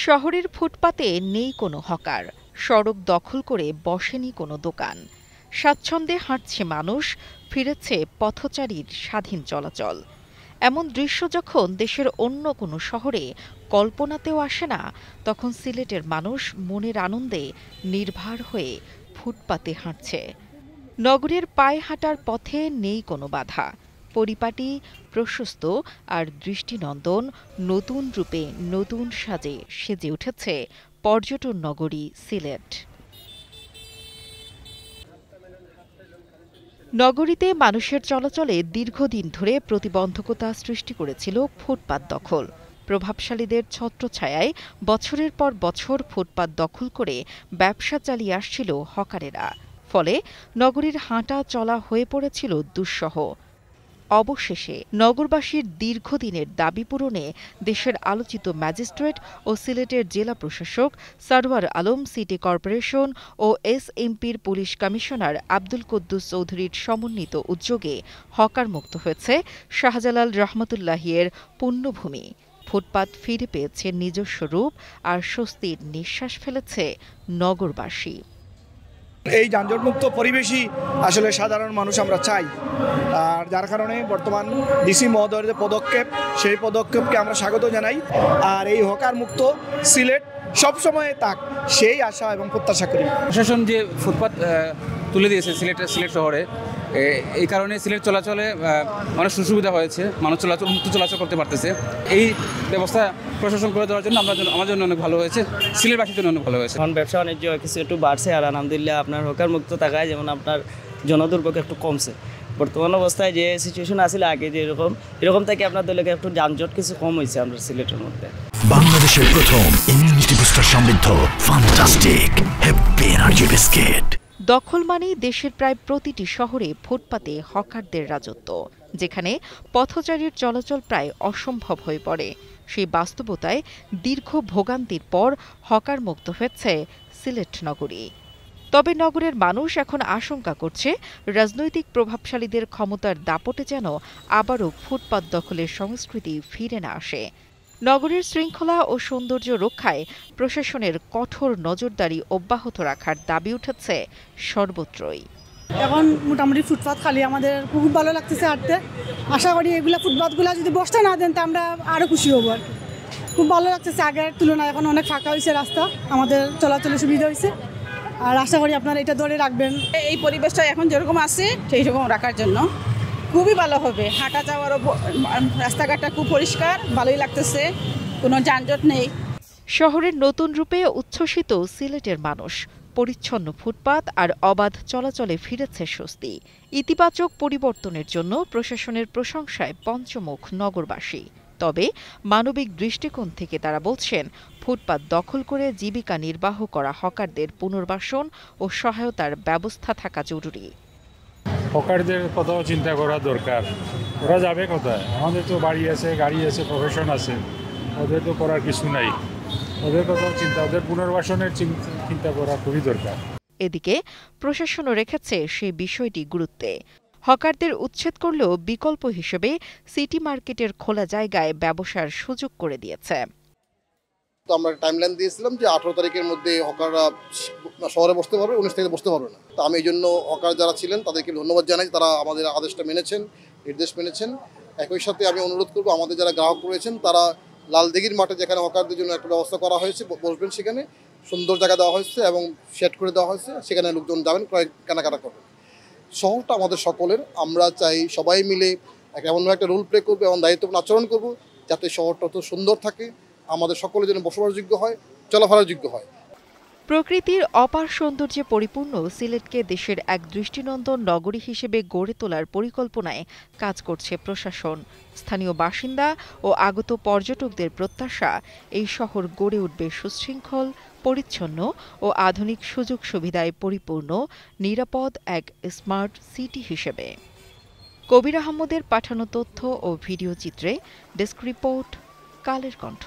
শহরের ফুটপাতে নেই কোনো হকার, সড়ক দখল করে বসেনি কোনো দোকান। স্বাচ্ছন্দ্যে হাঁটছে মানুষ, ফিরেছে পথচারীর স্বাধীন চলাচল। এমন দৃশ্য যখন দেশের অন্য কোনো শহরে কল্পনাতেও আসে না, তখন সিলেটের মানুষ মনের আনন্দে নির্ভার হয়ে ফুটপাতে হাঁটছে। নগরের পায়ে হাঁটার পথে নেই কোনো বাধা। পরিপাটি, প্রশস্ত আর দৃষ্টিনন্দন নতুন রূপে নতুন সাজে সেজে উঠেছে পর্যটন নগরী সিলেট। নগরীতে মানুষের চলাচলে দীর্ঘদিন ধরে প্রতিবন্ধকতা সৃষ্টি করেছিল ফুটপাত দখল। প্রভাবশালীদের ছত্রছায়ায় বছরের পর বছর ফুটপাত দখল করে ব্যবসা চালিয়ে আসছিল হকারেরা। ফলে নগরীর হাঁটা চলা হয়ে পড়েছিল দুঃসহ। অবশেষে নগরবাসীর দীর্ঘদিনের দাবি পূরণে দেশের আলোচিত ম্যাজিস্ট্রেট ও সিলেটের জেলা প্রশাসক সরওয়ার আলম, সিটি কর্পোরেশন ও এসএমপির পুলিশ কমিশনার আব্দুল কুদ্দুস চৌধুরীর সমন্বিত উদ্যোগে হকার মুক্ত হয়েছে শাহজালাল রহমতুল্লাহির পুণ্যভূমি। ফুটপাত ফিরে পেয়েছে নিজস্ব রূপ আর স্বস্তির নিঃশ্বাস ফেলেছে নগরবাসী। এই যানজটমুক্ত পরিবেশই আসলে সাধারণ মানুষ আমরা চাই, আর যার কারণে বর্তমান ডিসি মহোদয়ের যে পদক্ষেপ, সেই পদক্ষেপকে আমরা স্বাগত জানাই। আর এই হকার মুক্ত সিলেট সবসময় থাক, সেই আশা এবং প্রত্যাশা করি। প্রশাসন যে ফুটপাত তুলে দিয়েছে সিলেট শহরে, এই কারণে সিলেট চলাচলে অনেক সুবিধা হয়েছে, মানুষ মুক্ত চলাচল করতে পারতেছে। এই ব্যবস্থা প্রশাসন করে দেওয়ার জন্য আমার জন্য অনেক ভালো হয়েছে, সিলেটবাসীর জন্য অনেক ভালো হয়েছে। এখন ব্যবসা বাণিজ্য কিছু একটু বাড়ছে, আর আলহামদুলিল্লাহ আপনার হকার মুক্ত থাকায় যেমন আপনার জনদুর্ভোগ একটু কমছে। বর্তমান অবস্থায় যে সিচুয়েশন আসলে আগে যে এরকম থেকে আপনার দলকে একটু যানজট কিছু কম হয়েছে আমরা সিলেটের মধ্যে। বাংলাদেশের প্রথম ইমিউনিটি বুস্টার সমৃদ্ধ ফ্যান্টাস্টিক হ্যাপি এনার্জি বিস্কিট। দখল মানেই দেশের প্রায় প্রতিটি শহরে ফুটপাতে হকারদের রাজত্ব, যেখানে পথচারীর চলাচল প্রায় অসম্ভব হয়ে পড়ে। সেই বাস্তবতায় দীর্ঘ ভোগান্তির পর হকার মুক্ত হয়েছে সিলেট নগরী। তবে নগরের মানুষ এখন আশঙ্কা করছে, রাজনৈতিক প্রভাবশালীদের ক্ষমতার দাপটে যেন আবারও ফুটপাত দখলের সংস্কৃতি ফিরে না আসে। নগরের শৃঙ্খলা ও সৌন্দর্য রক্ষায় প্রশাসনের কঠোর নজরদারি অব্যাহত রাখার দাবি উঠেছে সর্বত্রই। এখন মোটামুটি ফুটপাত খালি, আমাদের খুব ভালো লাগতেছে হাঁটতে। আশা করি এগুলা ফুটপাতগুলো যদি বসতে না দেন তা আমরা আরও খুশি হব। আর খুব ভালো লাগতেছে, আগের তুলনায় এখন অনেক ফাঁকা হয়েছে রাস্তা, আমাদের চলাচলের সুবিধা হয়েছে। আর আশা করি আপনারা এটা ধরে রাখবেন। এই পরিবেশটা এখন যেরকম আছে সেই রকম রাখার জন্য খুবই ভালো হবে। হাঁটা যাওয়ারও রাস্তাঘাটটা খুব পরিষ্কার, ভালোই লাগতেছে, কোনো যানজট নেই। শহরের নতুন রূপে উচ্ছ্বসিত সিলেটের মানুষ। পরিচ্ছন্ন ফুটপাত আর অবাধ চলাচলে ফিরেছে স্বস্তি। ইতিবাচক পরিবর্তনের জন্য প্রশাসনের প্রশংসায় পঞ্চমুখ নগরবাসী। তবে মানবিক দৃষ্টিকোণ থেকে তারা বলছেন, ফুটপাত দখল করে জীবিকা নির্বাহ করা হকারদের পুনর্বাসন ও সহায়তার ব্যবস্থা থাকা জরুরি। হকারদের কথাও চিন্তা করা দরকার। ওরা যাবে কোথায়? আমাদের তো বাড়ি আছে, গাড়ি আছে, প্রফেশন আছে, ওদের তো করার কিছু নাই। ওদের কথাও ওদের পুনর্বাসনের চিন্তা করা খুবই দরকার। এদিকে প্রশাসনও রেখেছে সেই বিষয়টি গুরুত্বে। হকারদের উচ্ছেদ করলেও বিকল্প হিসেবে সিটি মার্কেটের খোলা জায়গায় ব্যবসার সুযোগ করে দিয়েছে। তো আমরা টাইমলাইন দিয়েছিলাম যে 18 তারিখের মধ্যে হকাররা শহরে বসতে পারবে, 19 তারিখে বসতে পারবে না। তো আমি এই জন্য হকার যারা ছিলেন তাদেরকে ধন্যবাদ জানাই, তারা আমাদের আদেশটা মেনেছেন, নির্দেশ মেনেছেন। একই সাথে আমি অনুরোধ করব আমাদের যারা গ্রাহক রয়েছেন তারা লালদিঘির মাঠে, যেখানে হকারদের জন্য একটা ব্যবস্থা করা হয়েছে, বসবেন, সেখানে সুন্দর জায়গা দেওয়া হয়েছে এবং সেট করে দেওয়া হয়েছে, সেখানে লোকজন যাবেন, কেনাকাটা করবেন। শহরটা আমাদের সকলের, আমরা চাই সবাই মিলে এমন একটা রোল প্লে করবো এবং দায়িত্বপূর্ণ আচরণ করব, যাতে শহরটা তো সুন্দর থাকে, আমাদের সকলের জন্য বসবাসযোগ্য হয়, চলাফেরার যোগ্য হয়। প্রকৃতির অপার সৌন্দর্যে পরিপূর্ণ সিলেটকে দেশের এক দৃষ্টিনন্দন নগরী হিসেবে গড়ে তোলার পরিকল্পনায় কাজ করছে প্রশাসন। স্থানীয় বাসিন্দা ও আগত পর্যটকদের প্রত্যাশা, এই শহর গড়ে উঠবে সুশৃঙ্খল, পরিচ্ছন্ন ও আধুনিক সুযোগ সুবিধায় পরিপূর্ণ নিরাপদ এক স্মার্ট সিটি হিসেবে। কবির আহমদের পাঠানো তথ্য ও ভিডিও চিত্রে ডেস্ক রিপোর্ট, কালের কণ্ঠ।